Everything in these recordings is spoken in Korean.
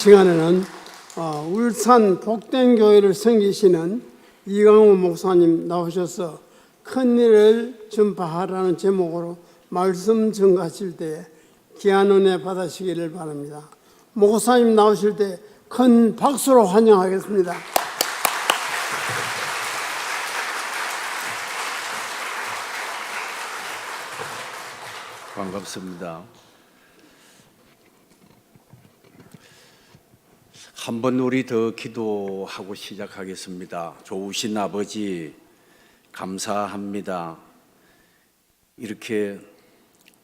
시간에는 울산 복된교회를 섬기시는 이강호 목사님 나오셔서 큰일을 전파하라는 제목으로 말씀 전가하실 때 귀한 은혜 받으시기를 바랍니다. 목사님 나오실 때 큰 박수로 환영하겠습니다. 반갑습니다. 한번 우리 더 기도하고 시작하겠습니다. 좋으신 아버지 감사합니다. 이렇게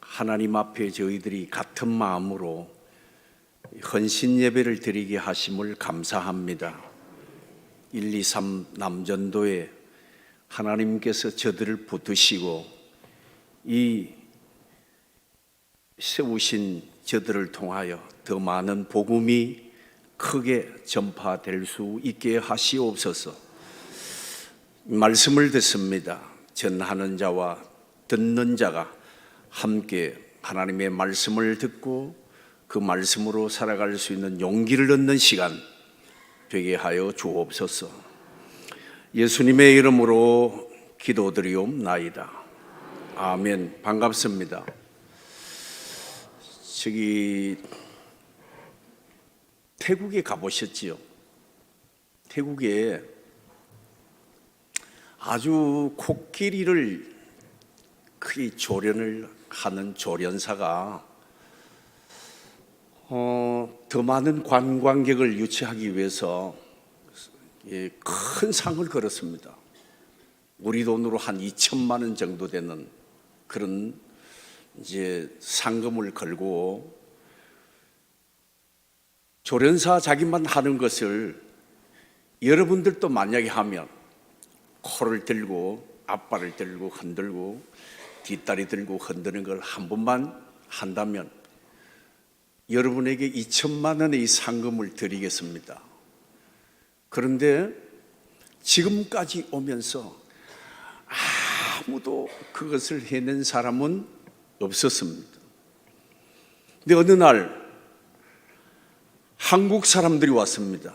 하나님 앞에 저희들이 같은 마음으로 헌신 예배를 드리게 하심을 감사합니다. 1, 2, 3 남전도에 하나님께서 저들을 붙드시고 이 세우신 저들을 통하여 더 많은 복음이 크게 전파될 수 있게 하시옵소서. 말씀을 듣습니다. 전하는 자와 듣는 자가 함께 하나님의 말씀을 듣고 그 말씀으로 살아갈 수 있는 용기를 얻는 시간 되게 하여 주옵소서. 예수님의 이름으로 기도드리옵나이다. 아멘. 반갑습니다. 태국에 가보셨지요? 태국에 아주 코끼리를 크게 조련을 하는 조련사가 더 많은 관광객을 유치하기 위해서 큰 상을 걸었습니다. 우리 돈으로 한 2천만 원 정도 되는 그런 상금을 걸고 조련사 자기만 하는 것을 여러분들도 만약에 하면 코를 들고 앞발을 들고 흔들고 뒷다리 들고 흔드는 걸 한 번만 한다면 여러분에게 2천만 원의 이 상금을 드리겠습니다. 그런데 지금까지 오면서 아무도 그것을 해낸 사람은 없었습니다. 근데 어느 날 한국 사람들이 왔습니다.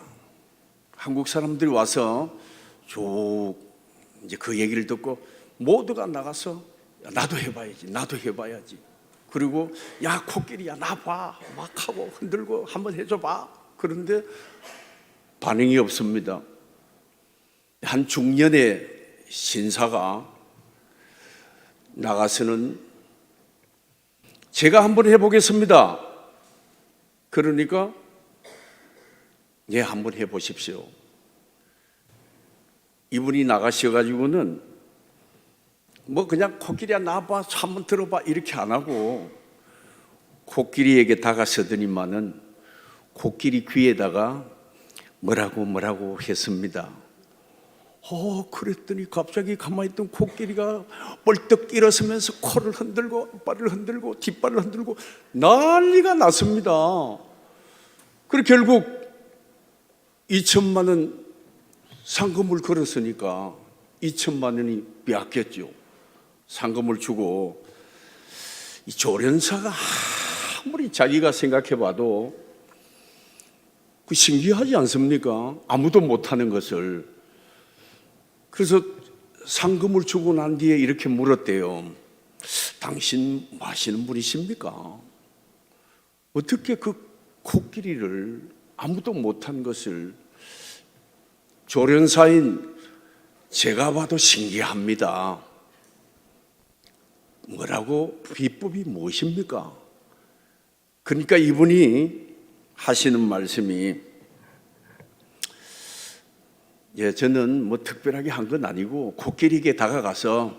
한국 사람들이 와서 쭉 이제 그 얘기를 듣고 모두가 나가서 나도 해봐야지. 그리고 야 코끼리야 나 봐 막 하고 흔들고 한번 해줘봐. 그런데 반응이 없습니다. 한 중년의 신사가 나가서는 제가 한번 해보겠습니다. 그러니까 예, 한번 해보십시오. 이분이 나가셔가지고는 그냥 코끼리야 나봐 한번 들어봐 이렇게 안 하고 코끼리에게 다가서더니만은 코끼리 귀에다가 뭐라고 했습니다. 그랬더니 갑자기 가만히 있던 코끼리가 벌떡 일어서면서 코를 흔들고 앞발을 흔들고 뒷발을 흔들고 난리가 났습니다. 그리고 결국 2천만 원 상금을 걸었으니까 2천만 원이 빼앗겼죠. 상금을 주고 이 조련사가 아무리 자기가 생각해봐도 그 신기하지 않습니까? 아무도 못하는 것을. 그래서 상금을 주고 난 뒤에 이렇게 물었대요. 당신 뭐 하시는 분이십니까? 어떻게 그 코끼리를 아무도 못한 것을 조련사인 제가 봐도 신기합니다. 뭐라고 비법이 무엇입니까? 그러니까 이분이 하시는 말씀이 저는 특별하게 한 건 아니고 코끼리에게 다가가서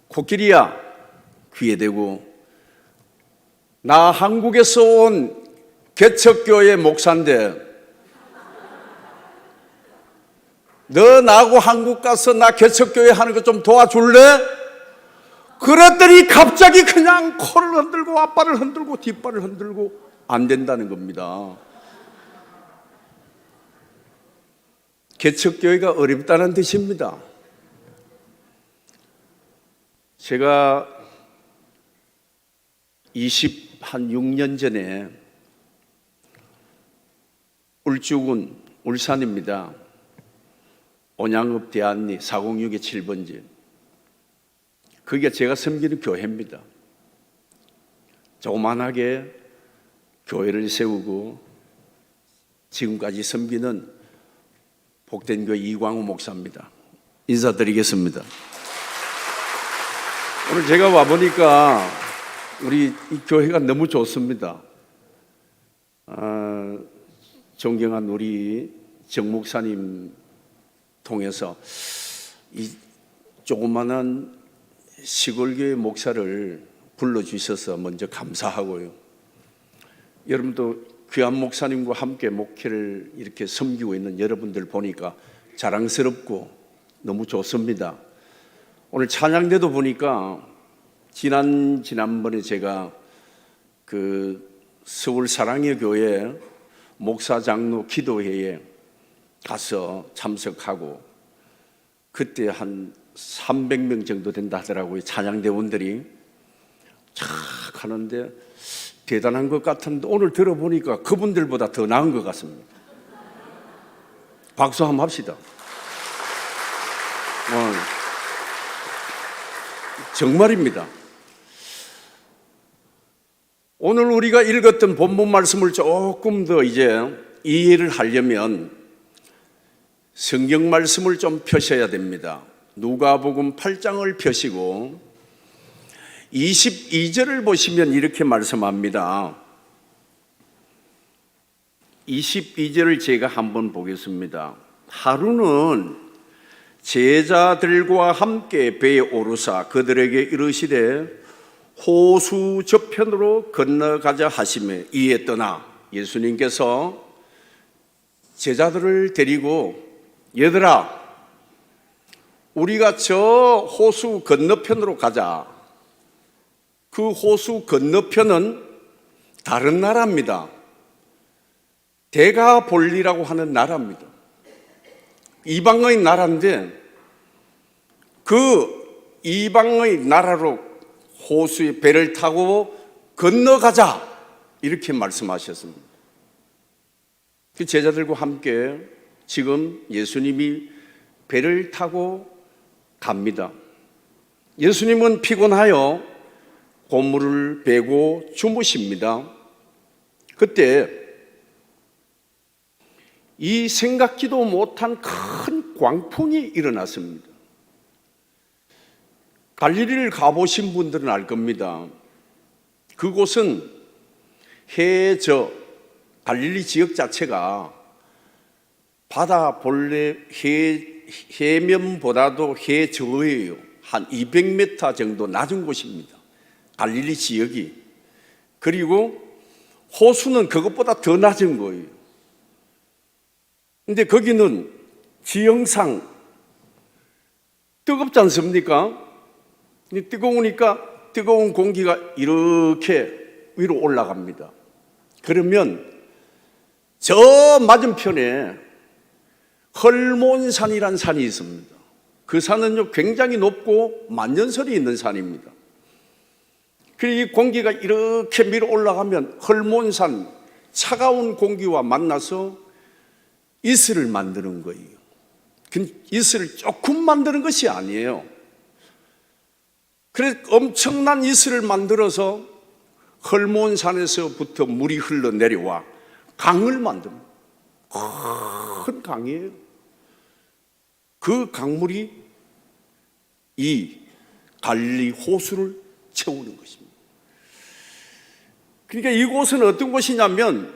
코끼리야 귀에 대고 나 한국에서 온 개척교회 목사인데 너 나하고 한국 가서 나 개척교회 하는 거 좀 도와줄래? 그랬더니 갑자기 그냥 코를 흔들고 앞발을 흔들고 뒷발을 흔들고 안 된다는 겁니다. 개척교회가 어렵다는 뜻입니다. 제가 26년 전에 울주군 울산입니다. 온양읍 대안리 406의 7번지. 그게 제가 섬기는 교회입니다. 조그만하게 교회를 세우고 지금까지 섬기는 복된 교회 이광우 목사입니다. 인사드리겠습니다. 오늘 제가 와보니까 우리 이 교회가 너무 좋습니다. 존경한 우리 정 목사님 통해서 이 조그만한 시골교회 목사를 불러주셔서 먼저 감사하고요. 여러분도 귀한 목사님과 함께 목회를 이렇게 섬기고 있는 여러분들 보니까 자랑스럽고 너무 좋습니다. 오늘 찬양대도 보니까 지난번에 제가 그 서울 사랑의 교회 목사 장로 기도회에 가서 참석하고 그때 한 300명 정도 된다 하더라고요. 찬양대원들이 쫙 하는데 대단한 것 같은데 오늘 들어보니까 그분들보다 더 나은 것 같습니다. 박수 한번 합시다. 정말입니다. 오늘 우리가 읽었던 본문 말씀을 조금 더 이제 이해를 하려면 성경 말씀을 좀 펴셔야 됩니다. 누가복음 8장을 펴시고 22절을 보시면 이렇게 말씀합니다. 22절을 제가 한번 보겠습니다. 하루는 제자들과 함께 배에 오르사 그들에게 이르시되 호수 저편으로 건너가자 하시매 이에 떠나 예수님께서 제자들을 데리고 얘들아 우리가 저 호수 건너편으로 가자. 그 호수 건너편은 다른 나라입니다. 대가볼리라고 하는 나라입니다. 이방의 나라인데 그 이방의 나라로 호수에 배를 타고 건너가자 이렇게 말씀하셨습니다. 그 제자들과 함께 지금 예수님이 배를 타고 갑니다. 예수님은 피곤하여 고물을 베고 주무십니다. 그때 이 생각지도 못한 큰 광풍이 일어났습니다. 갈릴리를 가보신 분들은 알 겁니다. 그곳은 갈릴리 지역 자체가 바다 본래 해면보다도 해저예요. 한 200m 정도 낮은 곳입니다. 갈릴리 지역이. 그리고 호수는 그것보다 더 낮은 거예요. 근데 거기는 지형상 뜨겁지 않습니까? 뜨거우니까 뜨거운 공기가 이렇게 위로 올라갑니다. 그러면 저 맞은편에 헐몬산이라는 산이 있습니다. 그 산은요 굉장히 높고 만년설이 있는 산입니다. 그리고 이 공기가 이렇게 밀어 올라가면 헐몬산 차가운 공기와 만나서 이슬을 만드는 거예요. 이슬을 조금 만드는 것이 아니에요. 그래서 엄청난 이슬을 만들어서 헐몬산에서부터 물이 흘러내려와 강을 만듭니다. 큰 강이에요. 그 강물이 이 갈릴리 호수를 채우는 것입니다. 그러니까 이곳은 어떤 곳이냐면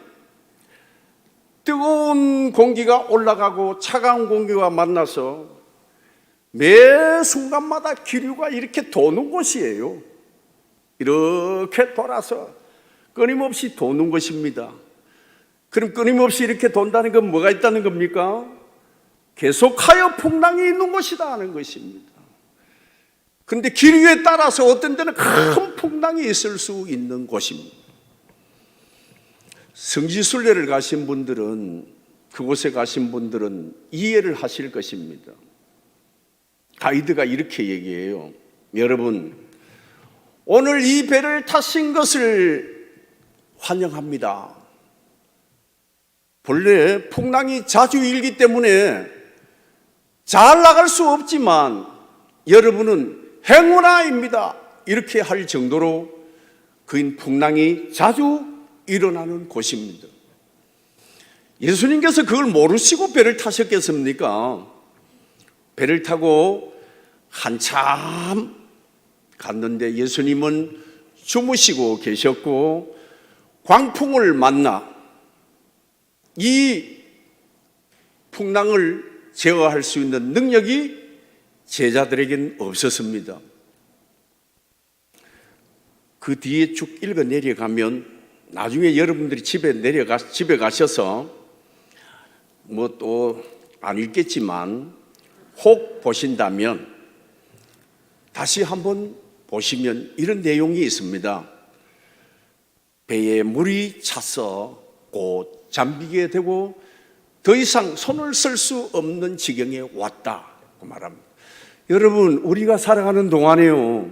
뜨거운 공기가 올라가고 차가운 공기가 만나서 매 순간마다 기류가 이렇게 도는 곳이에요. 이렇게 돌아서 끊임없이 도는 것입니다. 그럼 끊임없이 이렇게 돈다는 건 뭐가 있다는 겁니까? 계속하여 풍랑이 있는 것이다 하는 것입니다. 그런데 기류에 따라서 어떤 데는 큰 풍랑이 있을 수 있는 곳입니다. 성지순례를 가신 분들은, 그곳에 가신 분들은 이해를 하실 것입니다. 가이드가 이렇게 얘기해요. 여러분, 오늘 이 배를 타신 것을 환영합니다. 본래 풍랑이 자주 일기 때문에 잘 나갈 수 없지만 여러분은 행운아입니다 이렇게 할 정도로 그 풍랑이 자주 일어나는 곳입니다. 예수님께서 그걸 모르시고 배를 타셨겠습니까? 배를 타고 한참 갔는데 예수님은 주무시고 계셨고 광풍을 만나 이 풍랑을 제어할 수 있는 능력이 제자들에게는 없었습니다. 그 뒤에 쭉 읽어 내려가면 나중에 여러분들이 집에 가셔서 뭐 또 안 읽겠지만 혹 보신다면 다시 한번 보시면 이런 내용이 있습니다. 배에 물이 차서 곧 잠기게 되고 더 이상 손을 쓸 수 없는 지경에 왔다고 말합니다. 여러분, 우리가 살아가는 동안에요,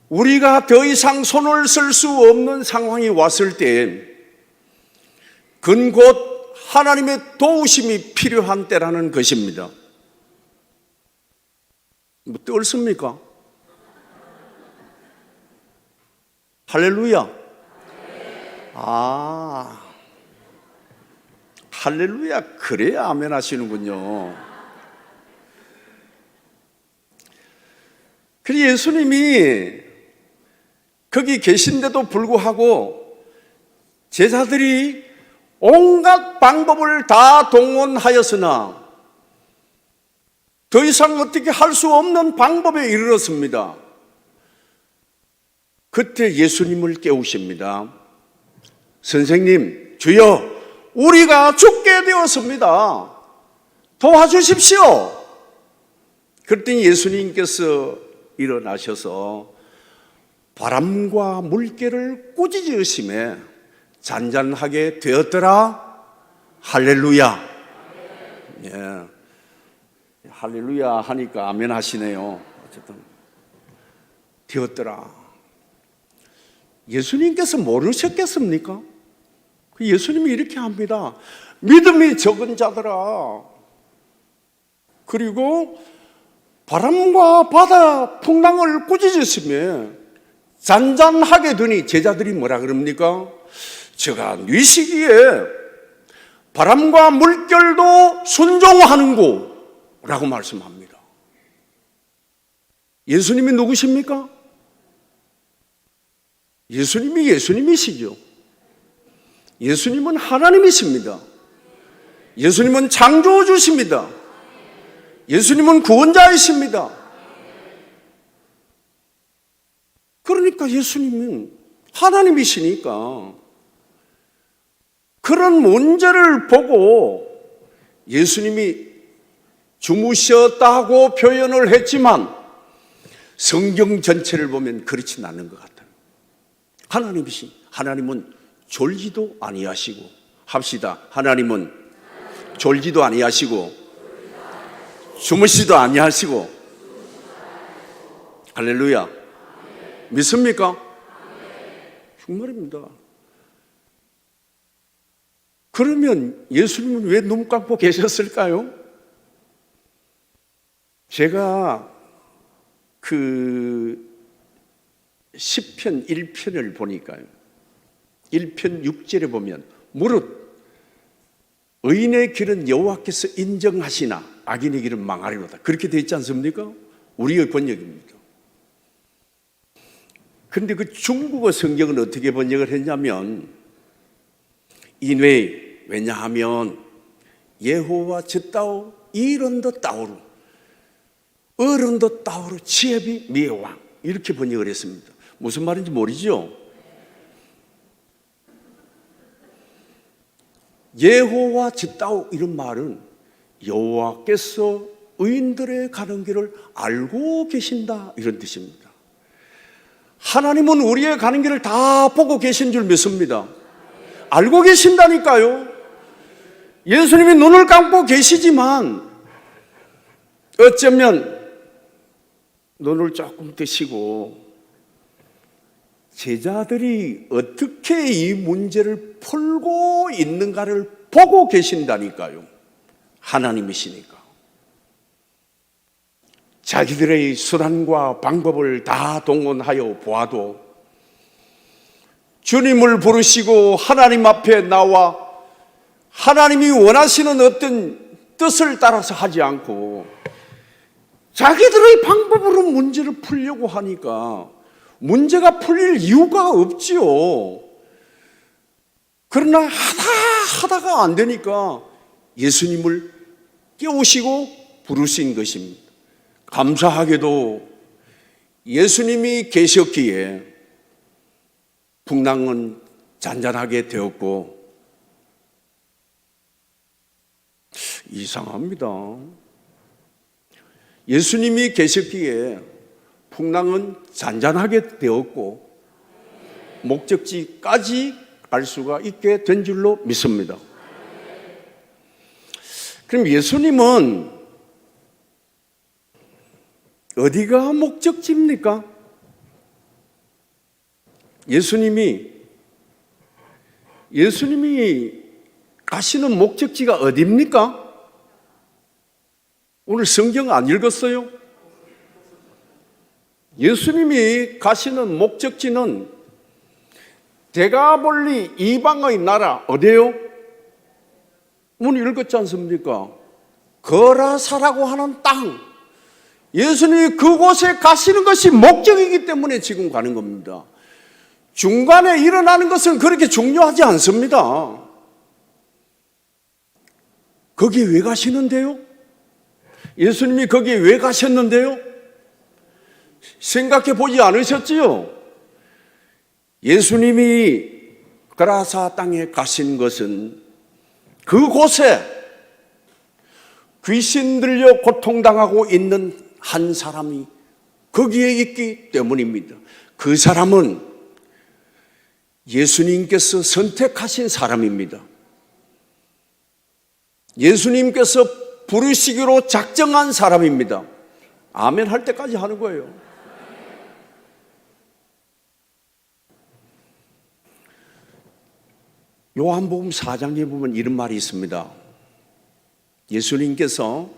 우리가 더 이상 손을 쓸 수 없는 상황이 왔을 때 그건 곧 하나님의 도우심이 필요한 때라는 것입니다. 뭐 떨습니까? 할렐루야. 할렐루야. 그래야 아멘 하시는군요. 그래서 예수님이 거기 계신데도 불구하고 제자들이 온갖 방법을 다 동원하였으나 더 이상 어떻게 할 수 없는 방법에 이르렀습니다. 그때 예수님을 깨우십니다. 선생님, 주여, 우리가 죽게 되었습니다. 도와주십시오. 그랬더니 예수님께서 일어나셔서 바람과 물결을 꾸짖으심에 잔잔하게 되었더라. 할렐루야. 예. 할렐루야 하니까 아멘 하시네요. 어쨌든 되었더라. 예수님께서 모르셨겠습니까? 예수님이 이렇게 합니다. 믿음이 적은 자들아. 그리고 바람과 바다 풍랑을 꾸짖으시며 잔잔하게 되니 제자들이 뭐라 그럽니까? 제가 뉘시기에 바람과 물결도 순종하는고 라고 말씀합니다. 예수님이 누구십니까? 예수님이 예수님이시죠. 예수님은 하나님이십니다. 예수님은 창조주십니다. 예수님은 구원자이십니다. 그러니까 예수님은 하나님이시니까 그런 문제를 보고 예수님이 주무셨다고 표현을 했지만 성경 전체를 보면 그렇진 않은 것 같아요. 하나님은 졸지도 아니하시고, 합시다. 하나님은 졸지도 아니하시고 주무시도 아니하시고. 할렐루야. 믿습니까? 정말입니다. 그러면 예수님은 왜 눈 감고 계셨을까요? 제가 그 시편 1편을 보니까요, 1편 6절에 보면 무릇 의인의 길은 여호와께서 인정하시나 악인의 길은 망하리로다, 그렇게 되어 있지 않습니까? 우리의 번역입니다. 그런데 그 중국어 성경은 어떻게 번역을 했냐면 인외, 왜냐하면 예호와 즈따오 이런더 따오루 어른더 따오루 치에비 미에왕, 이렇게 번역을 했습니다. 무슨 말인지 모르죠? 예호와 즈따오 이런 말은 여호와께서 의인들의 가는 길을 알고 계신다, 이런 뜻입니다. 하나님은 우리의 가는 길을 다 보고 계신 줄 믿습니다. 알고 계신다니까요. 예수님이 눈을 감고 계시지만 어쩌면 눈을 조금 뜨시고 제자들이 어떻게 이 문제를 풀고 있는가를 보고 계신다니까요. 하나님이시니까. 자기들의 수단과 방법을 다 동원하여 보아도 주님을 부르시고 하나님 앞에 나와 하나님이 원하시는 어떤 뜻을 따라서 하지 않고 자기들의 방법으로 문제를 풀려고 하니까 문제가 풀릴 이유가 없지요. 그러나 하다가 안 되니까 예수님을 깨우시고 부르신 것입니다. 감사하게도 예수님이 계셨기에 풍랑은 잔잔하게 되었고, 이상합니다. 예수님이 계셨기에 풍랑은 잔잔하게 되었고 목적지까지 갈 수가 있게 된 줄로 믿습니다. 그럼 예수님은 어디가 목적지입니까? 예수님이 가시는 목적지가 어디입니까? 오늘 성경 안 읽었어요? 예수님이 가시는 목적지는 대가볼리 이방의 나라 어디예요? 오늘 읽었지 않습니까? 거라사라고 하는 땅. 예수님이 그곳에 가시는 것이 목적이기 때문에 지금 가는 겁니다. 중간에 일어나는 것은 그렇게 중요하지 않습니다. 거기에 왜 가시는데요? 예수님이 거기에 왜 가셨는데요? 생각해 보지 않으셨지요? 예수님이 거라사 땅에 가신 것은 그곳에 귀신 들려 고통당하고 있는 한 사람이 거기에 있기 때문입니다. 그 사람은 예수님께서 선택하신 사람입니다. 예수님께서 부르시기로 작정한 사람입니다. 아멘 할 때까지 하는 거예요. 요한복음 4장에 보면 이런 말이 있습니다. 예수님께서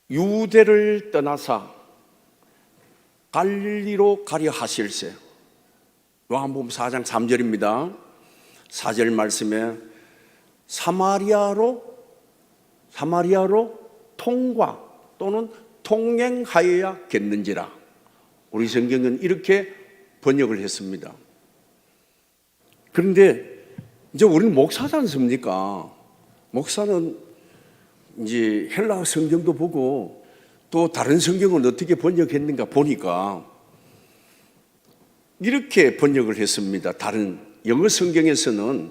유대를 떠나사 갈릴리로 가려 하실세. 요한복음 4장 3절입니다. 4절 말씀에 사마리아로 통과 또는 통행하여야겠는지라. 우리 성경은 이렇게 번역을 했습니다. 그런데 이제 우리는 목사지 않습니까? 목사는 이제 헬라 성경도 보고 또 다른 성경은 어떻게 번역했는가 보니까 이렇게 번역을 했습니다. 다른 영어 성경에서는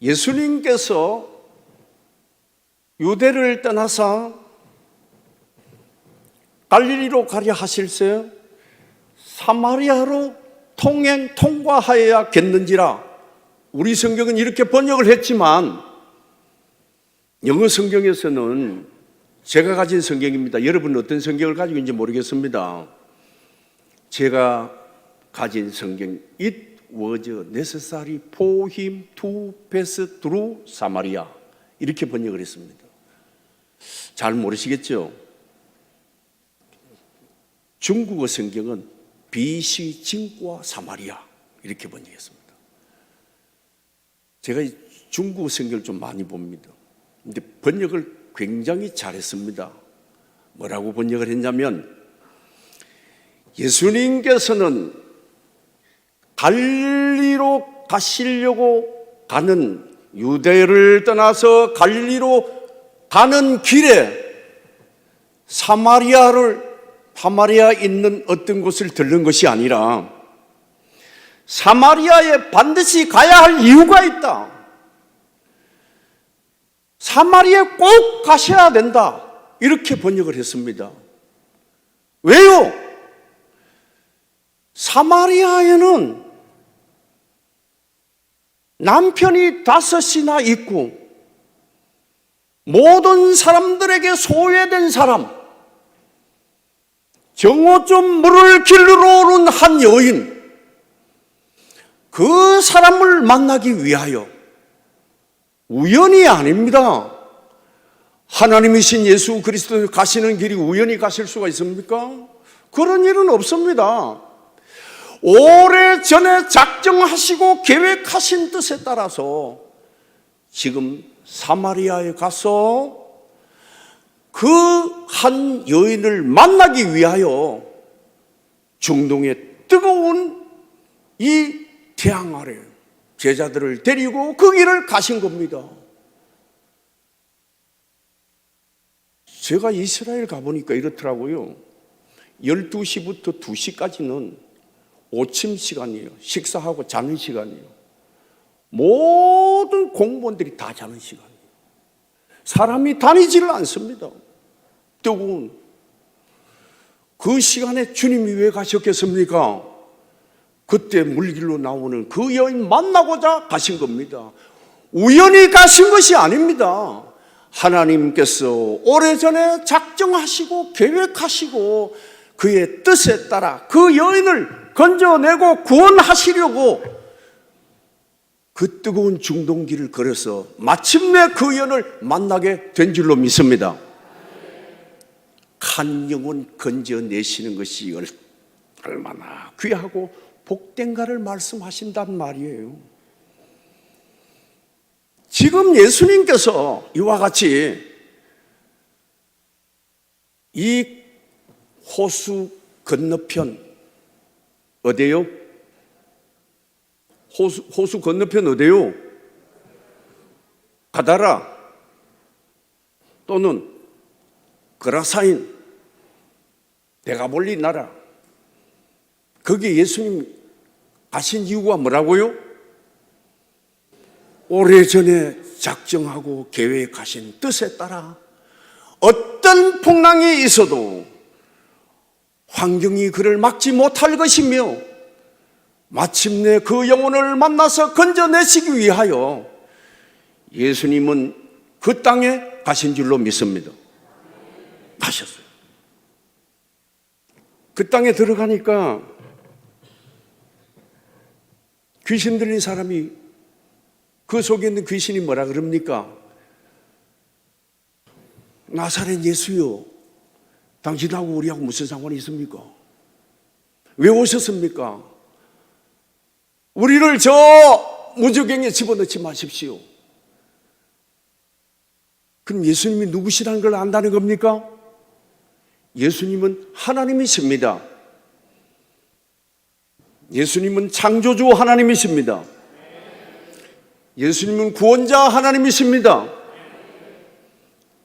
예수님께서 유대를 떠나서 갈릴리로 가려 하실세 사마리아로 통과하여야겠는지라. 우리 성경은 이렇게 번역을 했지만 영어 성경에서는 제가 가진 성경입니다. 여러분은 어떤 성경을 가지고 있는지 모르겠습니다. 제가 가진 성경 It was necessary for him to pass through Samaria 이렇게 번역을 했습니다. 잘 모르시겠죠? 중국어 성경은 비시 징과 사마리아 이렇게 번역했습니다. 제가 중국어 성경을 좀 많이 봅니다. 근데 번역을 굉장히 잘했습니다. 뭐라고 번역을 했냐면 예수님께서는 갈릴리로 가시려고 가는 유대를 떠나서 갈릴리로 가는 길에 사마리아에 있는 어떤 곳을 들른 것이 아니라 사마리아에 반드시 가야 할 이유가 있다. 사마리아에 꼭 가셔야 된다. 이렇게 번역을 했습니다. 왜요? 사마리아에는 남편이 5이나 있고 모든 사람들에게 소외된 사람, 정오쯤 물을 길러 오른 한 여인, 그 사람을 만나기 위하여 우연이 아닙니다. 하나님이신 예수 그리스도 가시는 길이 우연히 가실 수가 있습니까? 그런 일은 없습니다. 오래전에 작정하시고 계획하신 뜻에 따라서 지금 사마리아에 가서 그 한 여인을 만나기 위하여 중동의 뜨거운 이 태양 아래 제자들을 데리고 그 길을 가신 겁니다. 제가 이스라엘 가보니까 이렇더라고요. 12시부터 2시까지는 오침 시간이에요. 식사하고 자는 시간이에요. 모든 공무원들이 다 자는 시간이에요. 사람이 다니지를 않습니다. 뜨거운 그 시간에 주님이 왜 가셨겠습니까? 그때 물길로 나오는 그 여인 만나고자 가신 겁니다. 우연히 가신 것이 아닙니다. 하나님께서 오래전에 작정하시고 계획하시고 그의 뜻에 따라 그 여인을 건져내고 구원하시려고 그 뜨거운 중동길을 걸어서 마침내 그 여인을 만나게 된 줄로 믿습니다. 한 영혼 건져내시는 것이 얼마나 귀하고 복된가를 말씀하신단 말이에요. 지금 예수님께서 이와 같이 이 호수 건너편 어디예요? 호수 건너편 어디예요? 가다라 또는 그라사인 데가볼리 나라, 거기에 예수님 가신 이유가 뭐라고요? 오래전에 작정하고 계획하신 뜻에 따라 어떤 풍랑이 있어도 환경이 그를 막지 못할 것이며 마침내 그 영혼을 만나서 건져내시기 위하여 예수님은 그 땅에 가신 줄로 믿습니다. 가셨어요. 그 땅에 들어가니까 귀신 들린 사람이 그 속에 있는 귀신이 뭐라 그럽니까? 나사렛 예수요, 당신하고 우리하고 무슨 상관이 있습니까? 왜 오셨습니까? 우리를 저 무저갱에 집어넣지 마십시오. 그럼 예수님이 누구시라는 걸 안다는 겁니까? 예수님은 하나님이십니다. 예수님은 창조주 하나님이십니다. 예수님은 구원자 하나님이십니다.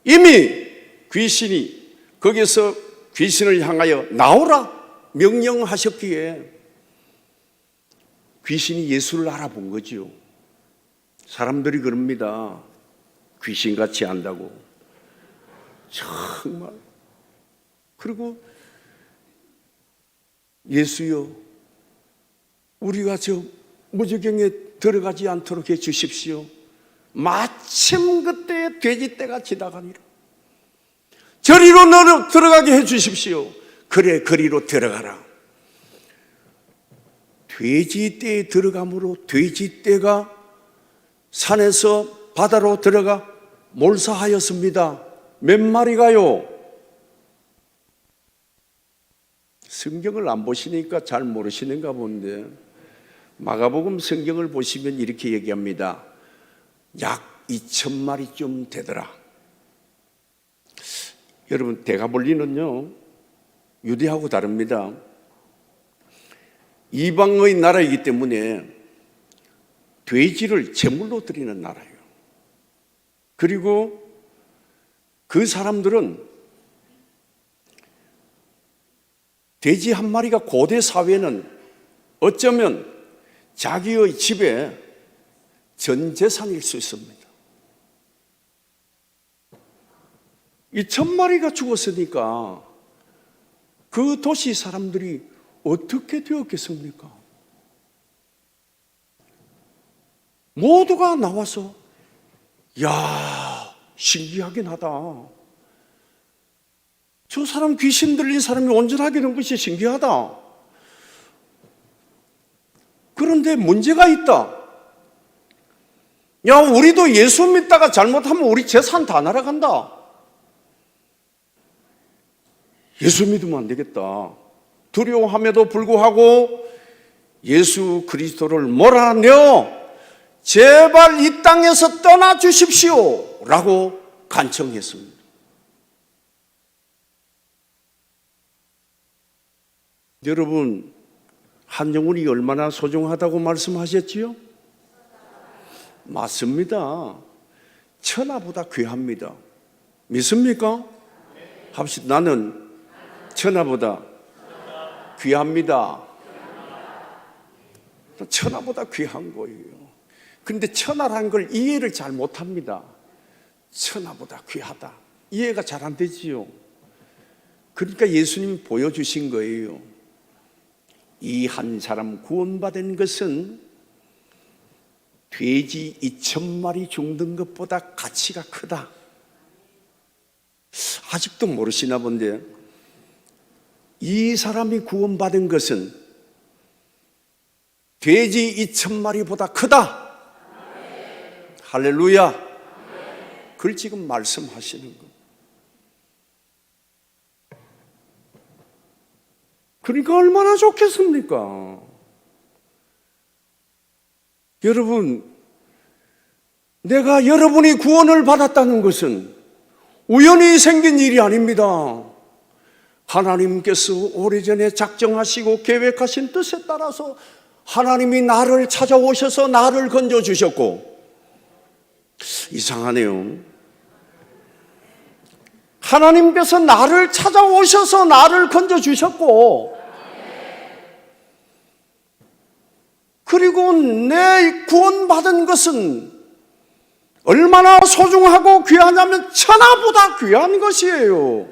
이미 귀신이 거기서 귀신을 향하여 나오라 명령하셨기에 귀신이 예수를 알아본 거죠. 사람들이 그럽니다. 귀신같이 안다고. 정말. 그리고 예수여, 우리가 저 무저갱에 들어가지 않도록 해 주십시오. 마침 그때 돼지떼가 지나가니라. 저리로 너를 들어가게 해 주십시오. 그래, 거리로 들어가라. 돼지떼에 들어감으로 돼지떼가 산에서 바다로 들어가 몰사하였습니다. 몇 마리가요? 성경을 안 보시니까 잘 모르시는가 본데, 마가복음 성경을 보시면 이렇게 얘기합니다. 약 2,000마리쯤 되더라. 여러분, 데가볼리는요 유대하고 다릅니다. 이방의 나라이기 때문에 돼지를 제물로 드리는 나라예요. 그리고 그 사람들은 돼지 한 마리가 고대 사회는 어쩌면 자기의 집에 전 재산일 수 있습니다. 2,000마리가 죽었으니까 그 도시 사람들이 어떻게 되었겠습니까? 모두가 나와서 야, 신기하긴 하다. 저 사람 귀신 들린 사람이 온전하게 된 것이 신기하다. 그런데 문제가 있다. 야, 우리도 예수 믿다가 잘못하면 우리 재산 다 날아간다. 예수 믿으면 안 되겠다. 두려워함에도 불구하고 예수 그리스도를 몰아내어 제발 이 땅에서 떠나 주십시오 라고 간청했습니다. 여러분, 한 영혼이 얼마나 소중하다고 말씀하셨지요? 맞습니다. 천하보다 귀합니다. 믿습니까? 합시다. 나는 천하보다 귀합니다. 천하보다 귀한 거예요. 그런데 천하라는 걸 이해를 잘 못합니다. 천하보다 귀하다. 이해가 잘 안 되지요. 그러니까 예수님이 보여주신 거예요. 이 한 사람 구원받은 것은 돼지 2,000마리 죽는 것보다 가치가 크다. 아직도 모르시나 본데, 이 사람이 구원받은 것은 돼지 2,000마리보다 크다. 할렐루야. 그걸 지금 말씀하시는 겁니다. 그러니까 얼마나 좋겠습니까? 여러분, 내가 여러분이 구원을 받았다는 것은 우연히 생긴 일이 아닙니다. 하나님께서 오래전에 작정하시고 계획하신 뜻에 따라서 하나님이 나를 찾아오셔서 나를 건져주셨고, 이상하네요. 하나님께서 나를 찾아오셔서 나를 건져주셨고, 그리고 내 구원받은 것은 얼마나 소중하고 귀하냐면 천하보다 귀한 것이에요.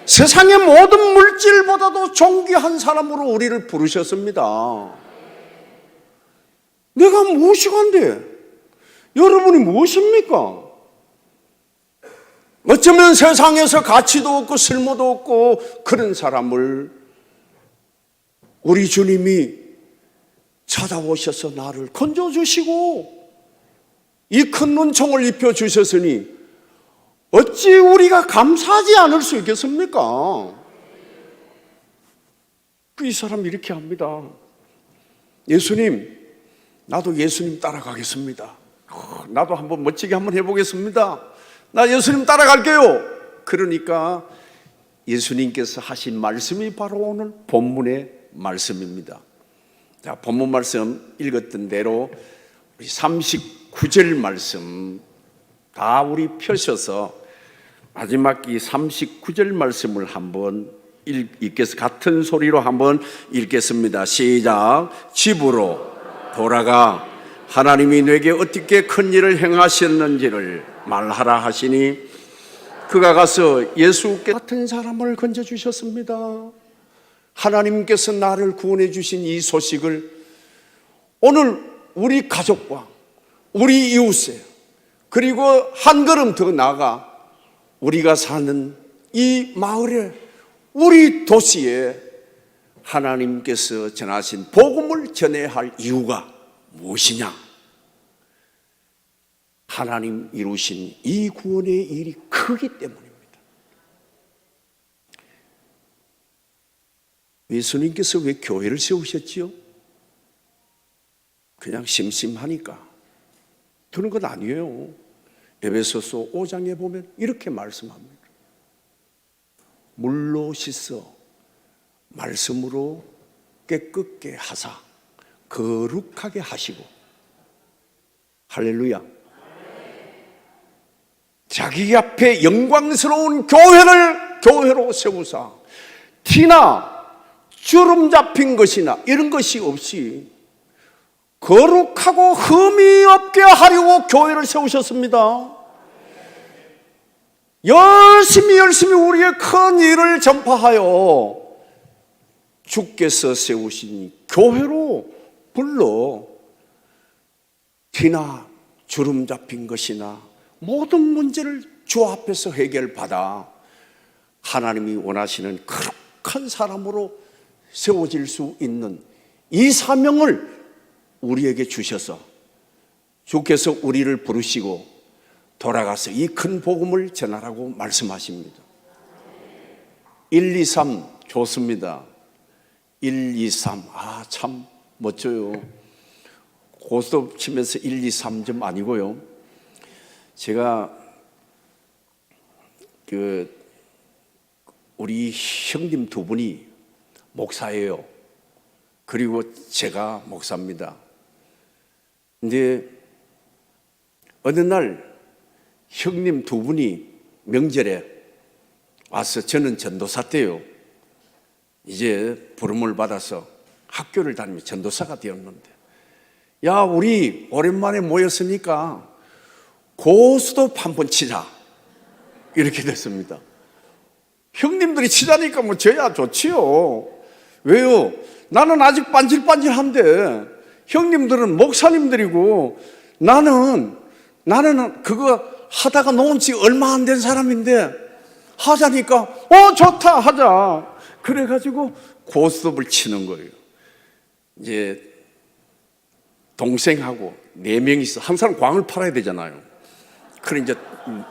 세상의 모든 물질보다도 존귀한 사람으로 우리를 부르셨습니다. 내가 무엇이간데? 여러분이 무엇입니까? 어쩌면 세상에서 가치도 없고 쓸모도 없고 그런 사람을 우리 주님이 찾아오셔서 나를 건져주시고 이 큰 은총을 입혀주셨으니 어찌 우리가 감사하지 않을 수 있겠습니까? 이 사람이 이렇게 합니다. 예수님, 나도 예수님 따라가겠습니다. 나도 한번 멋지게 한번 해보겠습니다. 나 예수님 따라갈게요. 그러니까 예수님께서 하신 말씀이 바로 오늘 본문의 말씀입니다. 자, 본문 말씀 읽었던 대로 우리 39절 말씀 다 우리 펴셔서 마지막 이 39절 말씀을 한번 읽겠습니다. 같은 소리로 한번 읽겠습니다. 시작. 집으로 돌아가 하나님이 내게 어떻게 큰 일을 행하셨는지를 말하라 하시니 그가 가서 예수께 같은 사람을 건져주셨습니다. 하나님께서 나를 구원해 주신 이 소식을 오늘 우리 가족과 우리 이웃에, 그리고 한 걸음 더 나아가 우리가 사는 이 마을에, 우리 도시에 하나님께서 전하신 복음을 전해야 할 이유가 무엇이냐? 하나님 이루신 이 구원의 일이 크기 때문입니다. 예수님께서 왜 교회를 세우셨지요? 그냥 심심하니까. 그런 건 아니에요. 에베소서 5장에 보면 이렇게 말씀합니다. 물로 씻어 말씀으로 깨끗게 하사 거룩하게 하시고, 할렐루야. 자기 앞에 영광스러운 교회로 세우사 티나 주름 잡힌 것이나 이런 것이 없이 거룩하고 흠이 없게 하려고 교회를 세우셨습니다. 열심히 우리의 큰 일을 전파하여 주께서 세우신 교회로 불러 티나 주름 잡힌 것이나 모든 문제를 주 앞에서 해결받아 하나님이 원하시는 거룩한 사람으로 세워질 수 있는 이 사명을 우리에게 주셔서 주께서 우리를 부르시고 돌아가서 이 큰 복음을 전하라고 말씀하십니다. 1, 2, 3 좋습니다. 1, 2, 3 참 멋져요. 고스톱 치면서 1, 2, 3점 아니고요. 제가 우리 형님 두 분이 목사예요. 그리고 제가 목사입니다. 근데 어느 날 형님 두 분이 명절에 와서, 저는 전도사 때요, 이제 부름을 받아서 학교를 다니며 전도사가 되었는데, 야, 우리 오랜만에 모였으니까 고스톱 한번 치자, 이렇게 됐습니다. 형님들이 치자니까 뭐 저야 좋지요. 왜요? 나는 아직 반질반질한데 형님들은 목사님들이고 나는 그거 하다가 놓은 지 얼마 안 된 사람인데 하자니까 좋다 하자. 그래가지고 고스톱을 치는 거예요. 이제 동생하고 4명이서 한 사람 광을 팔아야 되잖아요. 그래 이제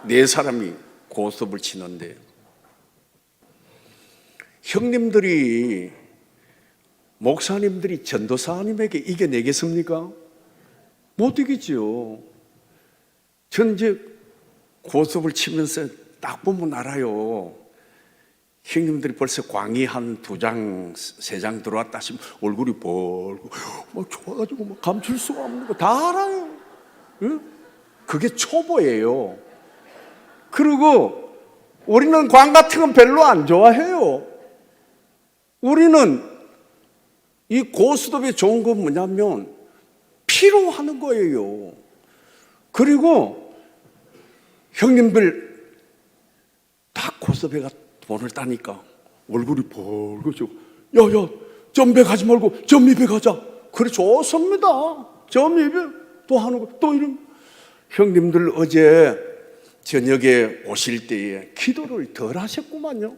4사람이 고스톱을 치는데, 형님들이, 목사님들이 전도사님에게 이겨내겠습니까? 못 이기죠. 전 이제 고스톱을 치면서 딱 보면 알아요. 형님들이 벌써 광이 한 2장, 3장 들어왔다 싶으면 얼굴이 벌고 막 좋아가지고 막 감출 수가 없는 거 다 알아요. 응? 그게 초보예요. 그리고 우리는 광 같은 건 별로 안 좋아해요. 우리는 이 고스톱이 좋은 건 뭐냐면 피로 하는 거예요. 그리고 형님들 다 고스톱에가 돈을 따니까 얼굴이 벌거지고, 야야 점배 가지 말고 점입에 가자. 그래 좋습니다. 점입에 또 하는 거 또 이런. 형님들 어제 저녁에 오실 때에 기도를 덜 하셨구만요.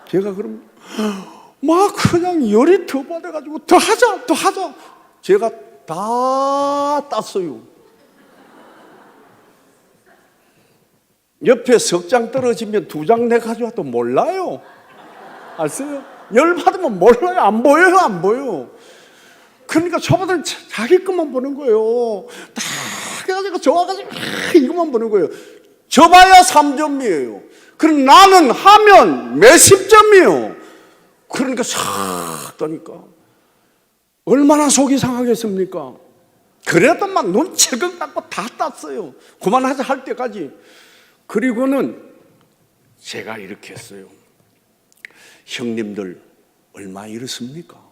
제가 그럼 막 그냥 열이 더 받아가지고 더 하자. 제가 다 땄어요. 옆에 석 장 떨어지면 2장 내 가져와도 몰라요. 아세요? 열 받으면 몰라요. 안 보여요. 그러니까 초보들은 자기 것만 보는 거예요. 다 해가지고 좋아가지고 이것만 보는 거예요. 저봐야 3점이에요. 그럼 나는 하면 몇십 점이에요. 그러니까 싹 떠니까 얼마나 속이 상하겠습니까? 그래도 막 눈치껏 갖고 다 땄어요. 그만하자 할 때까지. 그리고는 제가 이렇게 했어요. 형님들 얼마 잃었습니까?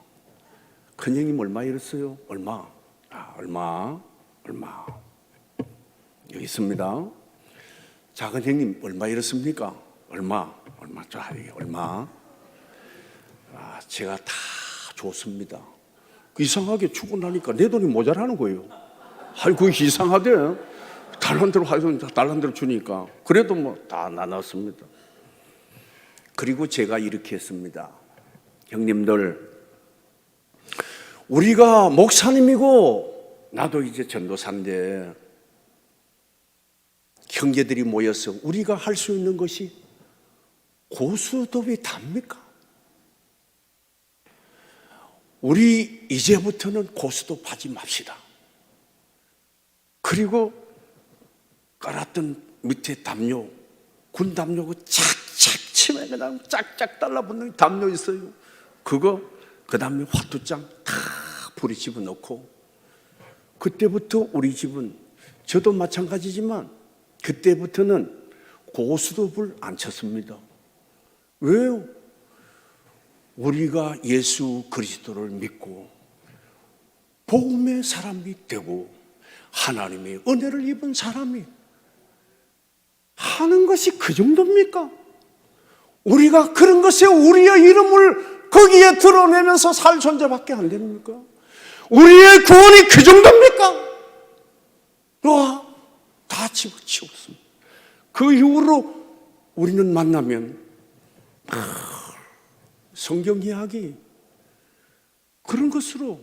큰형님 얼마 잃었어요? 얼마? 얼마? 여기 있습니다. 작은 형님 얼마 잃었습니까? 얼마? 얼마? 제가 다 줬습니다. 이상하게 주고 나니까 내 돈이 모자라는 거예요. 그게 이상하대. 달란대로 주니까. 그래도 뭐 다 나눴습니다. 그리고 제가 이렇게 했습니다. 형님들, 우리가 목사님이고 나도 이제 전도사인데 형제들이 모여서 우리가 할 수 있는 것이 고스톱이 답니까? 우리 이제부터는 고스톱 하지 맙시다. 그리고 깔았던 밑에 담요, 군 담요고 착착 치면 그냥 짝짝 달라붙는 담요 있어요. 그 다음에 화투장 다 불이 집어넣고, 그때부터 우리 집은, 저도 마찬가지지만 그때부터는 고스톱을 안 쳤습니다. 왜요? 우리가 예수 그리스도를 믿고 복음의 사람이 되고 하나님의 은혜를 입은 사람이 하는 것이 그 정도입니까? 우리가 그런 것에 우리의 이름을 거기에 드러내면서 살 존재밖에 안 됩니까? 우리의 구원이 그 정도입니까? 다 집어치웠습니다. 그 이후로 우리는 만나면 성경 이야기 그런 것으로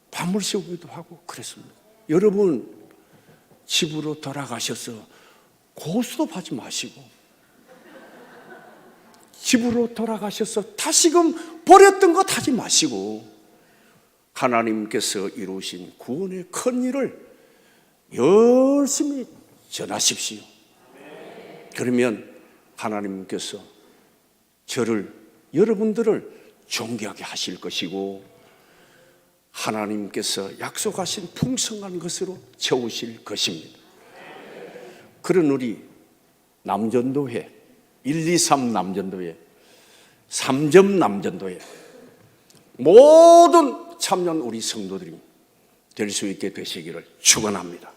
밤을 새우기도 하고 그랬습니다. 여러분 집으로 돌아가셔서 고스톱하지 마시고 집으로 돌아가셔서 다시금 버렸던 것 하지 마시고 하나님께서 이루신 구원의 큰 일을 열심히 전하십시오. 그러면 하나님께서 여러분들을 존귀하게 하실 것이고 하나님께서 약속하신 풍성한 것으로 채우실 것입니다. 그런 우리 남전도회 1, 2, 3 남전도회 3점 남전도회 모든 참여한 우리 성도들이 될 수 있게 되시기를 축원합니다.